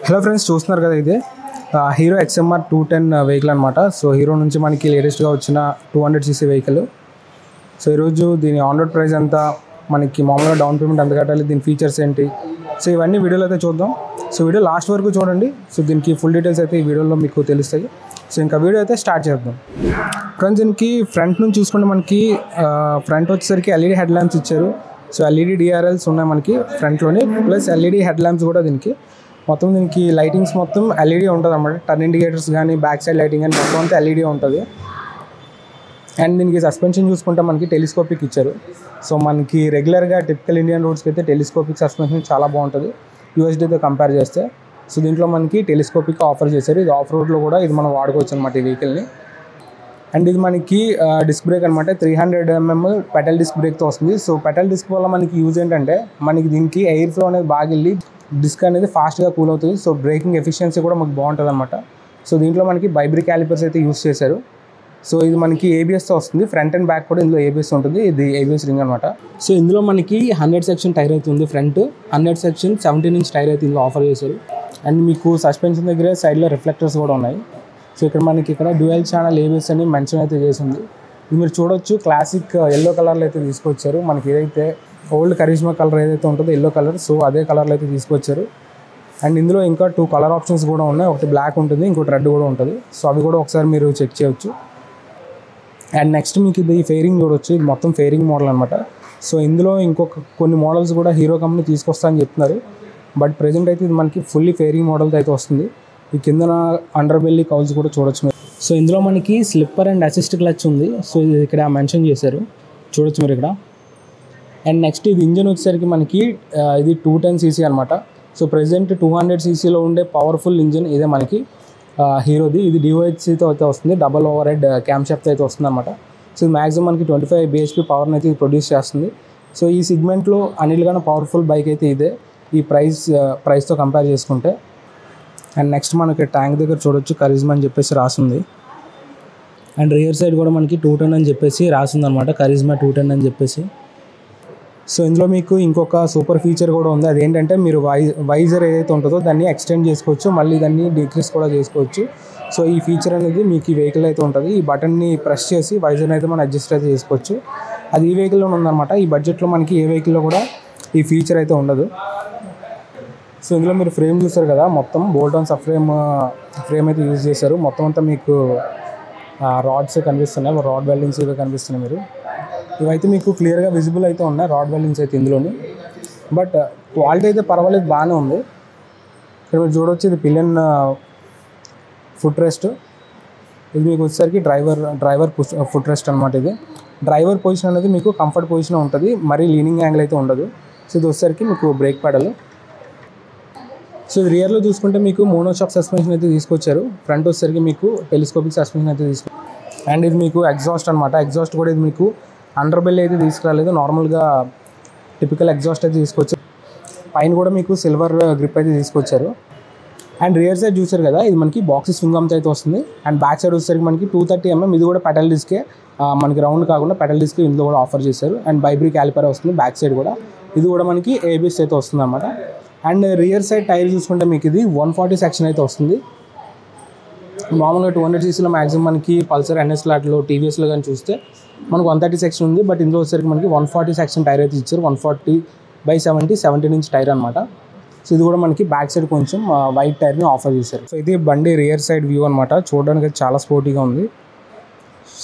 Hello friends, చూస్తున్నారు కదా ఇది హీరో XMR 210 వెహికల్ అనమాట. సో హీరో నుంచి మనకి లేటెస్ట్గా వచ్చిన 200cc వెహికల్. సో ఈరోజు దీని ఆన్ రోడ్ ప్రైస్ ఎంత, మనకి మామూలుగా డౌన్ పేమెంట్ ఎంత కట్టాలి, దీని ఫీచర్స్ ఏంటి, సో ఇవన్నీ వీడియోలో అయితే చూద్దాం. సో వీడియో లాస్ట్ వరకు చూడండి. సో దీనికి ఫుల్ డీటెయిల్స్ అయితే ఈ వీడియోలో మీకు తెలుస్తాయి. సో ఇంకా వీడియో అయితే స్టార్ట్ చేద్దాం. ఫ్రెండ్స్, దీనికి ఫ్రంట్ నుంచి చూసుకుంటే మనకి ఫ్రంట్ వచ్చేసరికి LED హెడ్ ల్యాంప్స్ ఇచ్చారు. సో LED DRLs ఉన్నాయి మనకి ఫ్రంట్లోని, ప్లస్ LED హెడ్ ల్యాంప్స్ కూడా దీనికి. మొత్తం దీనికి లైటింగ్స్ మొత్తం LED ఉంటుంది అన్నమాట. టర్న్ ఇండికేటర్స్ కానీ బ్యాక్ సైడ్ లైటింగ్ కానీ మొత్తం అంతా LED ఉంటుంది. అండ్ దీనికి సస్పెన్షన్ చూసుకుంటే మనకి టెలిస్కోపిక్ ఇచ్చారు. సో మనకి రెగ్యులర్గా టిపికల్ ఇండియన్ రోడ్స్కి అయితే టెలిస్కోపిక్ సస్పెన్షన్ చాలా బాగుంటుంది USDతో కంపేర్ చేస్తే. సో దీంట్లో మనకి టెలిస్కోపిక్ ఆఫర్ చేశారు. ఇది ఆఫ్ రోడ్లో కూడా ఇది మనం వాడుకోవచ్చు అనమాట ఈ వెహికల్ని. అండ్ ఇది మనకి డిస్క్ బ్రేక్ అనమాట. 300mm పెటల్ డిస్క్ బ్రేక్తో వస్తుంది. సో పెటల్ డిస్క్ వల్ల మనకి యూజ్ ఏంటంటే మనకి దీనికి ఎయిర్ ఫ్లో అనేది బాగా వెళ్ళి డిస్క్ అనేది ఫాస్ట్గా కూల్ అవుతుంది. సో బ్రేకింగ్ ఎఫిషియన్సీ కూడా మనకు బాగుంటుంది అనమాట. సో దీంట్లో మనకి బైబ్రీ క్యాలిపర్స్ అయితే యూజ్ చేశారు. సో ఇది మనకి ABSతో వస్తుంది. ఫ్రంట్ అండ్ బ్యాక్ కూడా ఇందులో ABS ఉంటుంది. ఇది ABS రింగ్ అనమాట. సో ఇందులో మనకి 100 సెక్షన్ టైర్ అయితే ఉంది ఫ్రంట్, 100 సెక్షన్ 17" టైర్ అయితే ఇందులో ఆఫర్ చేశారు. అండ్ మీకు సస్పెన్షన్ దగ్గర సైడ్లో రిఫ్లెక్టర్స్ కూడా ఉన్నాయి. సో ఇక్కడ మనకి డ్యూయల్ ఛానల్ ABS అని మెన్షన్ అయితే చేసింది. ఇది మీరు చూడొచ్చు, క్లాసిక్ ఎల్లో కలర్లో అయితే తీసుకొచ్చారు. మనకి ఏదైతే ఓల్డ్ కరిష్మా కలర్ ఏదైతే ఉంటుందో ఎల్లో కలర్, సో అదే కలర్లో అయితే తీసుకొచ్చారు. అండ్ ఇందులో ఇంకా 2 కలర్ ఆప్షన్స్ కూడా ఉన్నాయి. ఒకటి బ్లాక్ ఉంటుంది, ఇంకోటి రెడ్ కూడా ఉంటుంది. సో అవి కూడా ఒకసారి మీరు చెక్ చేయొచ్చు. అండ్ నెక్స్ట్ మీకు ఇది ఫేరింగ్ చూడొచ్చు. ఇది మొత్తం ఫేరింగ్ మోడల్ అనమాట. సో ఇందులో ఇంకొక కొన్ని మోడల్స్ కూడా హీరో కంపెనీ తీసుకొస్తా అని చెప్తున్నారు. బట్ ప్రెజెంట్ అయితే ఇది మనకి ఫుల్లీ ఫేరింగ్ మోడల్తో అయితే వస్తుంది. ఈ కిందన అండర్ బెల్లీ కౌల్స్ కూడా చూడొచ్చు మీరు. సో ఇందులో మనకి స్లిప్పర్ అండ్ అసిస్ట్ క్లచ్ ఉంది. సో ఇది ఇక్కడ మెన్షన్ చేశారు, చూడొచ్చు మీరు ఇక్కడ. అండ్ నెక్స్ట్ ఇది ఇంజన్ వచ్చేసరికి మనకి ఇది 210cc అనమాట. సో ప్రెజెంట్ 200ccలో ఉండే పవర్ఫుల్ ఇంజన్ ఇదే మనకి హీరోది. ఇది DOHCతో అయితే వస్తుంది, డబల్ ఓవర్ హెడ్ క్యామ్ షాఫ్ట్తో అయితే వస్తుంది అనమాట. సో ఇది మ్యాక్సిమం మనకి 25 bhp పవర్ని అయితే ఇది ప్రొడ్యూస్ చేస్తుంది. సో ఈ సిగ్మెంట్లో అన్నిటికన్నా పవర్ఫుల్ బైక్ అయితే ఇదే ఈ ప్రైస్తో కంపేర్ చేసుకుంటే. అండ్ నెక్స్ట్ మనకి ట్యాంక్ దగ్గర చూడొచ్చు కరిజ్మా అని చెప్పేసి రాసింది. అండ్ రియర్ సైడ్ కూడా మనకి 210 అని చెప్పేసి రాసింది అనమాట, కరిజ్మా 210 అని చెప్పేసి. సో ఇందులో మీకు ఇంకొక సూపర్ ఫీచర్ కూడా ఉంది. అదేంటంటే మీరు వైజర్ ఏదైతే ఉంటుందో దాన్ని ఎక్స్టెండ్ చేసుకోవచ్చు, మళ్ళీ దాన్ని డిక్రీస్ కూడా చేసుకోవచ్చు. సో ఈ ఫీచర్ అనేది మీకు ఈ వెహికల్ అయితే ఉంటుంది. ఈ బటన్ని ప్రెస్ చేసి వైజర్ని అయితే మనం అడ్జస్ట్ అయితే చేసుకోవచ్చు. అది ఈ వెహికల్లో ఉందన్నమాట. ఈ బడ్జెట్లో మనకి ఏ వెహికల్లో కూడా ఈ ఫీచర్ అయితే ఉండదు. సో ఇందులో మీరు ఫ్రేమ్ చూస్తారు కదా, మొత్తం బోల్ట్ ఆన్ సబ్ ఫ్రేమ్ అయితే యూజ్ చేశారు. మొత్తం అంతా మీకు రాడ్స్ కనిపిస్తున్నాయి, రాడ్ వెల్డింగ్స్ ఇవి కనిపిస్తున్నాయి మీరు. ఇవైతే మీకు క్లియర్గా విజిబుల్ అయితే ఉన్నాయి రాడ్ వెల్డింగ్స్ అయితే ఇందులోని. బట్ క్వాలిటీ అయితే పర్వాలేదు, బాగానే ఉంది. ఇక్కడ మీరు చూడవచ్చు, ఇది పిలియన్ ఫుట్ రెస్ట్. ఇది మీకు వచ్చేసరికి డ్రైవర్ ఫుట్ రెస్ట్ అనమాట. ఇది డ్రైవర్ పొజిషన్ అనేది మీకు కంఫర్ట్ పొజిషన్ ఉంటుంది, మరీ లీనింగ్ యాంగిల్ అయితే ఉండదు. సో ఇది వచ్చేసరికి మీకు బ్రేక్ ప్యాడల్. సో ఇది రియర్లో చూసుకుంటే మీకు మోనోషాక్ సస్పెన్షన్ అయితే తీసుకొచ్చారు. ఫ్రంట్ వచ్చేసరికి మీకు టెలిస్కోపిక్ సస్పెన్షన్ అయితే తీసుకొచ్చారు. అండ్ ఇది మీకు ఎగ్జాస్ట్ అనమాట. ఎగ్జాస్ట్ కూడా ఇది మీకు అండర్ బెల్ అయితే తీసుకురాలేదు, నార్మల్గా టిపికల్ ఎగ్జాస్ట్ అయితే తీసుకొచ్చారు. పైన కూడా మీకు సిల్వర్ గ్రిప్ అయితే తీసుకొచ్చారు. అండ్ రియర్ సైడ్ చూసారు కదా, ఇది మనకి బాక్సీ స్వింగ్ ఆర్మ్స్ అయితే వస్తుంది. అండ్ బ్యాక్ సైడ్ వచ్చేసరికి మనకి 230mm, ఇది కూడా పెటల్ డిస్కే, మనకి రౌండ్ కాకుండా పెటల్ డిస్క్ ఇందులో కూడా ఆఫర్ చేశారు. అండ్ బైబ్రీ క్యాలిపర్ వస్తుంది బ్యాక్ సైడ్ కూడా. ఇది కూడా మనకి ABS అయితే వస్తుంది అనమాట. అండ్ రియర్ సైడ్ టైర్ చూసుకుంటే మీకు ఇది 140 సెక్షన్ అయితే వస్తుంది. మామూలుగా 200ccలో మ్యాక్సిమం మనకి పల్సర్ NS లాట్లో TVSలో కానీ చూస్తే మనకు 130 సెక్షన్ ఉంది. బట్ ఇందులో వచ్చేసరికి మనకి 140 సెక్షన్ టైర్ అయితే ఇచ్చారు. 140/70 17" టైర్ అనమాట. సో ఇది కూడా మనకి బ్యాక్ సైడ్ కొంచెం వైట్ టైర్ని ఆఫర్ చేశారు. సో ఇది బండి రియర్ సైడ్ వ్యూ అనమాట. చూడడానికి అయితే చాలా స్పోర్టీగా ఉంది.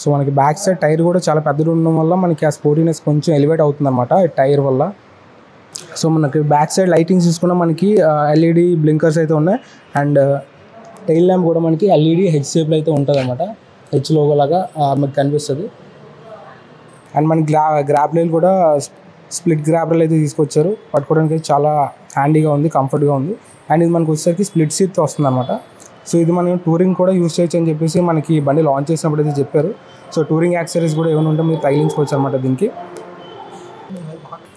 సో మనకి బ్యాక్ సైడ్ టైర్ కూడా చాలా పెద్దగా ఉండడం వల్ల మనకి ఆ స్పోర్టీనెస్ కొంచెం ఎలివేట్ అవుతుంది అనమాట టైర్ వల్ల. సో మనకి బ్యాక్ సైడ్ లైటింగ్స్ చూసుకున్నా మనకి LED బ్లింకర్స్ అయితే ఉన్నాయి. అండ్ టైల్ ల్యాంప్ కూడా మనకి LED హెచ్ షేప్లో అయితే ఉంటుంది అనమాట. హెచ్ లోగో లాగా మీకు కనిపిస్తుంది. అండ్ మనకి గ్రాబ్ రైల్ కూడా స్ప్లిట్ గ్రాబ్ రైల్ అయితే తీసుకొచ్చారు. పట్టుకోవడానికి చాలా హ్యాండీగా ఉంది, కంఫర్ట్గా ఉంది. అండ్ ఇది మనకు వచ్చేసరికి స్ప్లిట్ సీట్ వస్తుంది అనమాట. సో ఇది మనం టూరింగ్ కూడా యూజ్ చేయొచ్చు అని చెప్పేసి మనకి బండి లాంచ్ చేసినప్పుడు అయితే చెప్పారు. సో టూరింగ్ యాక్సెసరీస్ కూడా ఏమైనా ఉంటే మీరు తగిలించుకోవచ్చు అనమాట దీనికి.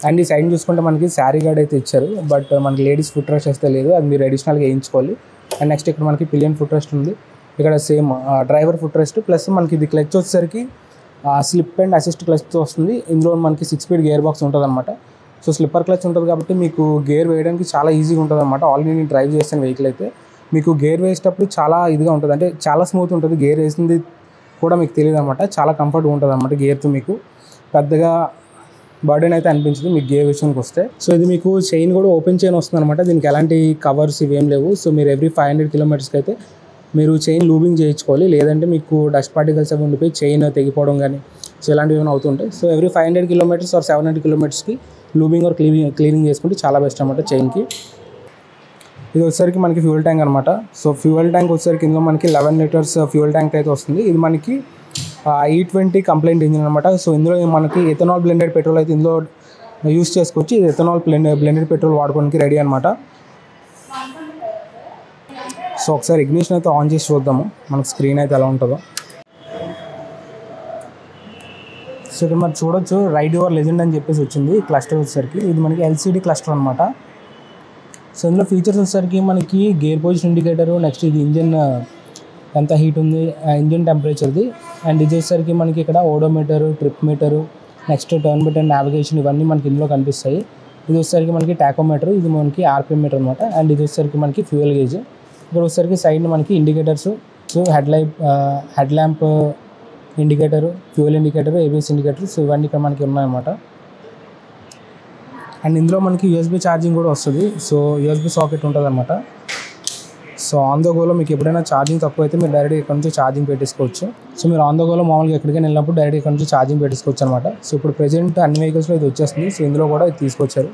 అండ్ ఈ సైడ్ చూసుకుంటే మనకి శారీ గార్డ్ అయితే ఇచ్చారు. బట్ మనకి లేడీస్ ఫుట్ రెస్ట్ అయితే లేదు, అది మీరు అడిషనల్గా వేయించుకోవాలి. అండ్ నెక్స్ట్ ఇక్కడ మనకి పిలియన్ ఫుట్ రెస్ట్ ఉంది. ఇక్కడ same driver foot rest, plus మనకి ఇది క్లచ్ వచ్చేసరికి స్లిప్ అండ్ అసిస్ట్ క్లచ్తో వస్తుంది. ఇందులో మనకి 6 స్పీడ్ గేర్ బాక్స్ ఉంటుంది అనమాట. సో స్లిప్పర్ క్లచ్ ఉంటుంది కాబట్టి మీకు గేర్ వేయడానికి చాలా ఈజీగా ఉంటుంది అనమాట. ఆల్రెడీ నేను డ్రైవ్ చేసిన వెహికల్ అయితే మీకు గేర్ వేసేటప్పుడు చాలా ఇదిగా ఉంటుంది, అంటే చాలా స్మూత్ ఉంటుంది. గేర్ వేసింది కూడా మీకు తెలియదు అనమాట. చాలా కంఫర్ట్గా ఉంటుంది అనమాట గేర్తో. మీకు పెద్దగా బర్డెన్ అయితే అనిపించదు మీకు గేర్ విషయానికి వస్తే. సో ఇది మీకు చైన్ కూడా ఓపెన్ చైన్ వస్తుంది అనమాట. దీనికి ఎలాంటి కవర్స్ ఇవేం లేవు. సో మీరు ఎవ్రీ 500 కిలోమీటర్స్కి అయితే మీరు చైన్ లూబింగ్ చేయించుకోవాలి, లేదంటే మీకు డస్ట్ పార్టికల్స్ అవి ఉండిపోయి చైన్ తెగిపోవడం కానీ సో ఇలాంటివి ఏమైనా అవుతుంటాయి. సో ఎవ్రీ 500 కిలోమీటర్స్ ఆర్ 700 కిలోమీటర్స్కి లూబింగ్ ఆర్ క్లీనింగ్ చేసుకుంటే చాలా బెస్ట్ అనమాట చైన్కి. ఇది వచ్చేసరికి మనకి ఫ్యూయల్ ట్యాంక్ అనమాట. సో ఫ్యూయల్ ట్యాంక్ వచ్చేసరికి ఇందులో మనకి 11 లీటర్స్ ఫ్యూయల్ ట్యాంక్ అయితే వస్తుంది. ఇది మనకి E20 కంప్లైంట్ ఇంజిన్ అనమాట. సో ఇందులో మనకి ఎథనాల్ బ్లెండెడ్ పెట్రోల్ అయితే ఇందులో యూస్ చేసుకోవచ్చు. ఇది ఎథనాల్ బ్లెండెడ్ పెట్రోల్ వాడుకోవడానికి రెడీ అనమాట. సో ఒకసారి ఇగ్నిషన్ అయితే ఆన్ చేసి చూద్దాము మనకు స్క్రీన్ అయితే ఎలా ఉంటుందో. సో ఇక్కడ మనం చూడొచ్చు రైడ్ యువర్ లెజెండ్ అని చెప్పేసి వచ్చింది క్లస్టర్ వచ్చేసరికి. ఇది మనకి LCD క్లస్టర్ అనమాట. సో ఇందులో ఫీచర్స్ వచ్చేసరికి మనకి గేర్ పొజిషన్ ఇండికేటరు, నెక్స్ట్ ఇది ఇంజిన్ ఎంత హీట్ ఉంది, ఇంజిన్ టెంపరేచర్ది, అండ్ ఇది వచ్చేసరికి మనకి ఇక్కడ odometer, trip meter, next turn button, navigation ఇవన్నీ మనకి ఇందులో కనిపిస్తాయి. ఇది వచ్చేసరికి మనకి టాకోమీటర్, ఇది మనకి RPM మీటర్ అనమాట. అండ్ ఇది వచ్చేసరికి మనకి ఫ్యూయల్ గేజ్. ఇక్కడ వచ్చేసరికి సైడ్ మనకి indicators, so head lamp indicator, fuel indicator, ABS indicators ఇవన్నీ ఇక్కడ మనకి ఉన్నాయన్నమాట. అండ్ ఇందులో మనకి USB ఛార్జింగ్ కూడా వస్తుంది. సో USB సాకెట్ ఉంటుంది అనమాట. సో ఆన్ ద గోలో మీకు ఎప్పుడైనా ఛార్జింగ్ తక్కువ అయితే మీరు డైరెక్ట్గా ఇక్కడ నుంచి ఛార్జింగ్ పెట్టేసుకోవచ్చు. సో మీరు ఆన్ ద గోలో మామూలుగా ఎక్కడికైనా వెళ్ళినప్పుడు డైరెక్ట్గా ఇక్కడ నుంచి ఛార్జింగ్ పెట్టేసుకోవచ్చు అనమాట. సో ఇప్పుడు ప్రెజెంట్ అన్ని వెహికల్స్లో ఇది వచ్చేస్తుంది. సో ఇందులో కూడా ఇది తీసుకొచ్చారు.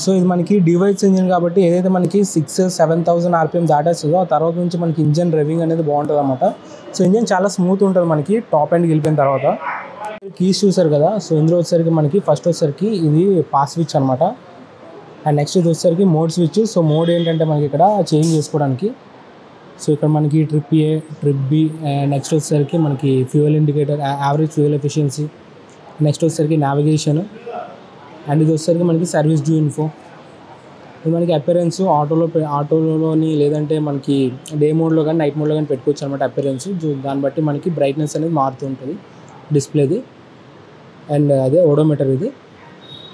సో ఇది మనకి డివైస్ ఇంజిన్ కాబట్టి ఏదైతే మనకి 6,000-7,000 RPM దాటేస్తుందో ఆ తర్వాత నుంచి మనకి ఇంజిన్ డ్రైవింగ్ అనేది బాగుంటుంది అనమాట. సో ఇంజిన్ చాలా స్మూత్ ఉంటుంది మనకి టాప్ ఎండ్కి వెళ్ళిపోయిన తర్వాత. కీస్ చూసారు కదా. సో ఇందులో వచ్చేసరికి మనకి ఫస్ట్ వచ్చేసరికి ఇది పాస్ స్విచ్ అనమాట. అండ్ నెక్స్ట్ ఇది వచ్చేసరికి మోడ్ స్విచ్. సో మోడ్ ఏంటంటే మనకి ఇక్కడ చేంజ్ చేసుకోవడానికి. సో ఇక్కడ మనకి trip A, trip B, next వచ్చేసరికి మనకి fuel indicator, average fuel efficiency, next వచ్చేసరికి నావిగేషన్, అండ్ ఇది వచ్చేసరికి మనకి సర్వీస్ డ్యూ ఇన్ఫో. ఇది మనకి అపిరెన్స్ ఆటోలోని లేదంటే మనకి డే మోడ్లో కానీ నైట్ మోడ్లో కానీ పెట్టుకోవచ్చు అనమాట అపిరెన్స్. దాన్ని బట్టి మనకి బ్రైట్నెస్ అనేది మారుతూ ఉంటుంది డిస్ప్లేది. అండ్ అదే ఓడోమీటర్ ఇది.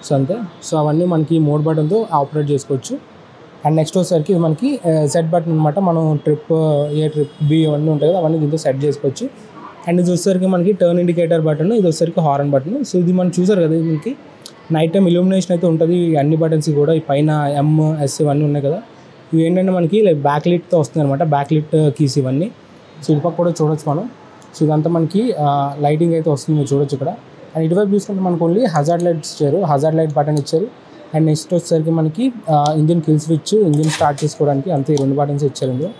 సో అంతే. సో అవన్నీ మనకి మోడ్ బటన్తో ఆపరేట్ చేసుకోవచ్చు. అండ్ నెక్స్ట్ వచ్చేసరికి ఇది మనకి సెట్ బటన్ అనమాట. మనం ట్రిప్ A, ట్రిప్ B అవన్నీ ఉంటాయి కదా, అవన్నీ దీంతో సెట్ చేసుకోవచ్చు. అండ్ ఇది వచ్చేసరికి మనకి టర్న్ ఇండికేటర్ బటన్, ఇది వచ్చేసరికి హార్న్ బటన్. సో ఇది మనం చూసారు కదా, ఇది మనకి నైట్ టైం ఇల్యూమినేషన్ అయితే ఉంటుంది అన్ని బటన్స్ కూడా. ఈ పైన M, S ఇవన్నీ ఉన్నాయి కదా, ఇవి ఏంటంటే మనకి లైక్ బ్యాక్ లిట్తో వస్తుంది అనమాట. బ్యాక్ లిట్ కీస్ ఇవన్నీ. సో ఇటుపక్క కూడా చూడొచ్చు మనం. సో ఇదంతా మనకి లైటింగ్ అయితే వస్తుంది, మీరు చూడొచ్చు ఇక్కడ. అండ్ ఇటువైపు చూసుకుంటే మనకు ఓన్లీ హజార్డ్ లైట్స్ ఇచ్చారు, హజార్డ్ లైట్ బటన్ ఇచ్చారు. అండ్ నెక్స్ట్ వచ్చేసరికి మనకి engine kill switch, engine start చేసుకోవడానికి అంతే ఈ 2 బటన్స్ ఇచ్చారు ఇందులో.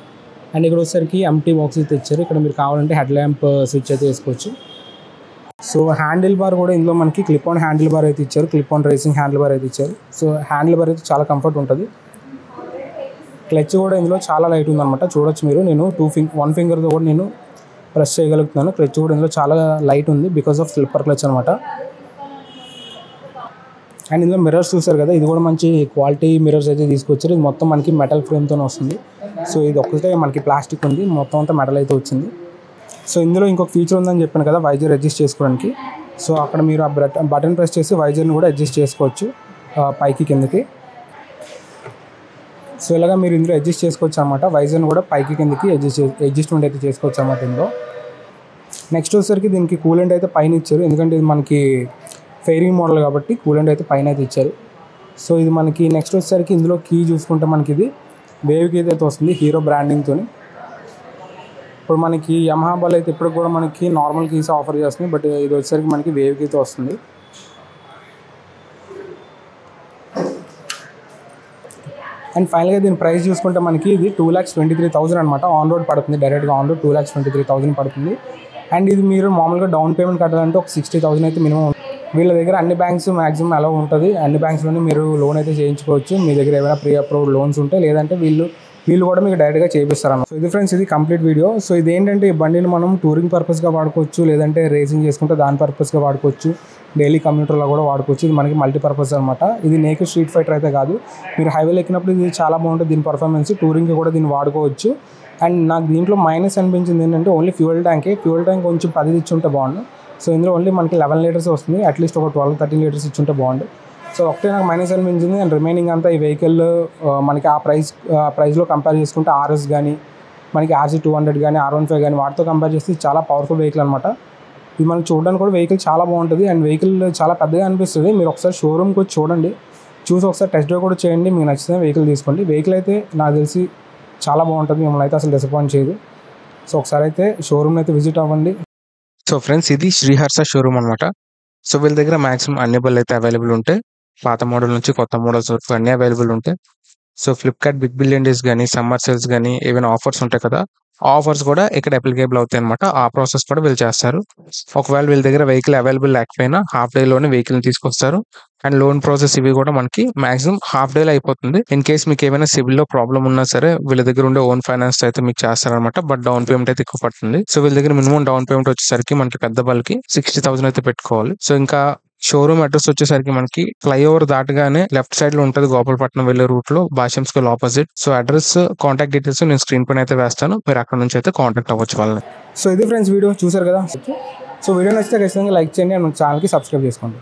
అండ్ ఇక్కడ వచ్చేసరికి ఎంటీ బాక్స్ అయితే ఇచ్చారు. ఇక్కడ మీరు కావాలంటే హెడ్ ల్యాంప్ స్విచ్ అయితే వేసుకోవచ్చు. సో హ్యాండిల్ బార్ కూడా ఇందులో మనకి క్లిప్ ఆన్ హ్యాండిల్ బార్ అయితే ఇచ్చారు, clip on racing handle bar అయితే ఇచ్చారు. సో హ్యాండిల్ బార్ అయితే చాలా కంఫర్ట్ ఉంటుంది. క్లచ్ కూడా ఇందులో చాలా లైట్ ఉందన్నమాట. చూడొచ్చు మీరు. నేను 1 ఫింగర్తో కూడా నేను ప్రెస్ చేయగలుగుతున్నాను. క్లచ్ కూడా ఇందులో చాలా లైట్ ఉంది బికాస్ ఆఫ్ స్లిప్పర్ క్లచ్ అనమాట. అండ్ ఇందులో మిర్రర్స్ చూసారు కదా, ఇది కూడా మంచి క్వాలిటీ మిర్రర్స్ అయితే తీసుకొచ్చారు. ఇది మొత్తం మనకి మెటల్ ఫ్రేమ్తో వస్తుంది. సో ఇది ఒక్కటే మనకి ప్లాస్టిక్ ఉంది, మొత్తం అంతా మెటల్ అయితే వచ్చింది. సో ఇందులో ఇంకొక ఫీచర్ ఉందని చెప్పాను కదా, వైజర్ అడ్జస్ట్ చేసుకోవడానికి. సో అక్కడ మీరు ఆ బటన్ ప్రెస్ చేసి వైజర్ని కూడా అడ్జస్ట్ చేసుకోవచ్చు పైకి కిందకి. సో ఇలాగా మీరు ఇందులో అడ్జస్ట్ చేసుకోవచ్చు అనమాట. వైజర్ని కూడా పైకి కిందకి అడ్జస్ట్మెంట్ అయితే చేసుకోవచ్చు అనమాట ఇందులో. నెక్స్ట్ వచ్చేసరికి దీనికి కూలెంట్ అయితే పైన ఇచ్చారు, ఎందుకంటే ఇది మనకి ఫెయిరింగ్ మోడల్ కాబట్టి కూలెంట్ అయితే పైన అయితే ఇచ్చారు. సో ఇది మనకి నెక్స్ట్ వచ్చేసరికి ఇందులో కీ చూసుకుంటే మనకి ఇది వేవ్ కీ అయితే వస్తుంది హీరో బ్రాండింగ్తో. ఇప్పుడు మనకి యమహా వాళ్ళు అయితే ఇప్పుడు కూడా మనకి నార్మల్ కీస్ ఆఫర్ చేస్తుంది, బట్ ఇది వచ్చేసరికి మనకి వేవ్ కీతో వస్తుంది. అండ్ ఫైనల్గా దీని ప్రైస్ చూసుకుంటే మనకి ఇది 2,23,000 అనమాట. ఆన్ రోడ్ పడుతుంది, డైరెక్ట్గా ఆన్ రోడ్ 2,23,000 పడుతుంది. అండ్ ఇది మీరు మామూలుగా డౌన్ పేమెంట్ కట్టాలంటే ఒక 60,000 అయితే మినిమం. వీళ్ళ దగ్గర అన్ని బ్యాంక్స్ మ్యాక్సిమం అలా ఉంటుంది, అన్ని బ్యాంక్స్లోనే మీరు లోన్ అయితే చేయించుకోవచ్చు. మీ దగ్గర ఏమైనా ప్రీ అప్రూవ్డ్ లోన్స్ ఉంటే, లేదంటే వీళ్ళు కూడా మీకు డైరెక్ట్గా చేపిస్తారన్నమాట. సో ఇది ఫ్రెండ్స్, ఇది కంప్లీట్ వీడియో. సో ఇది ఏంటంటే ఈ బండిని మనం టూరింగ్ పర్పస్గా వాడుకోవచ్చు, లేదంటే రేసింగ్ చేసుకుంటే దాని పర్పస్గా వాడుకోవచ్చు, డైలీ కమ్యూటర్లో కూడా వాడుకోవచ్చు. ఇది మనకి మల్టీపర్పస్ అనమాట. ఇది నేకెడ్ స్ట్రీట్ ఫైటర్ అయితే కాదు, మీరు హైవేలో ఎక్కినప్పుడు ఇది చాలా బాగుంటుంది దీని పర్ఫార్మెన్స్. టూరింగ్కి కూడా దీన్ని వాడుకోవచ్చు. అండ్ నాకు దీంట్లో మైనస్ అనిపించింది ఏంటంటే ఓన్లీ ఫ్యూయల్ ట్యాంకే. ఫ్యూయల్ ట్యాంక్ కొంచెం 10 ఇచ్చి ఉంటే బాగుండు. సో ఇందులో ఓన్లీ మనకి 11 లీటర్స్ వస్తుంది, అట్లీస్ట్ ఒక 12-13 లీటర్స్ ఇచ్చుంటే బాగుండు. సో ఒకటే నాకు మైనస్ అనిపించింది. అండ్ రిమైనింగ్ అంతా ఈ వెహికల్ మనకి ఆ ప్రైస్లో కంపేర్ చేసుకుంటే ఆర్ఎస్ కానీ మనకి RC200 కానీ R15 కానీ వాటితో కంపేర్ చేస్తే చాలా పవర్ఫుల్ వెహికల్ అనమాట. ఇది మనం చూడడానికి కూడా వెహికల్ చాలా బాగుంటుంది అండ్ వెహికల్ చాలా పెద్దగా అనిపిస్తుంది. మీరు ఒకసారి షోరూమ్కి వచ్చి చూడండి, చూసి ఒకసారి టెస్ట్ డ్రైవ్ కూడా చేయండి. మీకు నచ్చితే వెహికల్ తీసుకోండి. వెహికల్ అయితే నాకు తెలిసి చాలా బాగుంటుంది, మిమ్మల్ని అయితే అసలు డిసప్పాయింట్ చేయదు. సో ఒకసారి అయితే షోరూమ్ అయితే విజిట్ అవ్వండి. సో ఫ్రెండ్స్, ఇది శ్రీహర్ష షోరూమ్ అనమాట. సో వీళ్ళ దగ్గర మాక్సిమం అన్ని బళ్ళు అయితే అవైలబుల్ ఉంటాయి. పాత మోడల్ నుంచి కొత్త మోడల్స్ వరకు అన్నీ అవైలబుల్ ఉంటాయి. So Flipkart big billion days కానీ సమ్మర్ సేల్స్ కానీ ఏమైనా ఆఫర్స్ ఉంటాయి కదా, ఆ ఆఫర్స్ కూడా ఇక్కడ అప్లికేబుల్ అవుతాయి అనమాట. ఆ ప్రాసెస్ కూడా వీళ్ళు చేస్తారు. ఒకవేళ వీళ్ళ దగ్గర వెహికల్ అవైలబుల్ లేకపోయినా హాఫ్ డేలోనే వెహికల్ తీసుకొస్తారు. అండ్ లోన్ ప్రాసెస్ ఇవి కూడా మనకి మాక్సిమం హాఫ్ డేలో అయిపోతుంది. ఇన్ కేస్ మీకు ఏమైనా సివిల్ లో ప్రాబ్లం ఉన్నా సరే వీళ్ళ దగ్గర ఉండే ఓన్ ఫైనాన్స్ అయితే మీకు చేస్తారనమాట. బట్ డౌన్ పేమెంట్ అయితే ఎక్కువ పడుతుంది. సో వీళ్ళ దగ్గర మినిమం డౌన్ పేమెంట్ వచ్చేసరికి మనకి పెద్ద బల్కి 60,000 అయితే పెట్టుకోవాలి. సో ఇంకా షోరూమ్ అడ్రస్ వచ్చేసరికి మనకి ఫ్లైఓవర్ దాటగానే లెఫ్ట్ సైడ్ లో ఉంటుంది, గోపాలపట్నం వెళ్ళే రూట్ లో, Bhashyam school opposite. So address, contact details నేను స్క్రీన్ పైన అయితే వేస్తాను, మీరు అక్కడ నుంచి అయితే కాంటాక్ట్ అవ్వచ్చు వాళ్ళని. సో ఇది ఫ్రెండ్స్ వీడియో చూసారు కదా. సో వీడియో నచ్చితే ఖచ్చితంగా లైక్ చేయండి అండ్ ఛానల్కి సబ్స్క్రైబ్ చేసుకోండి.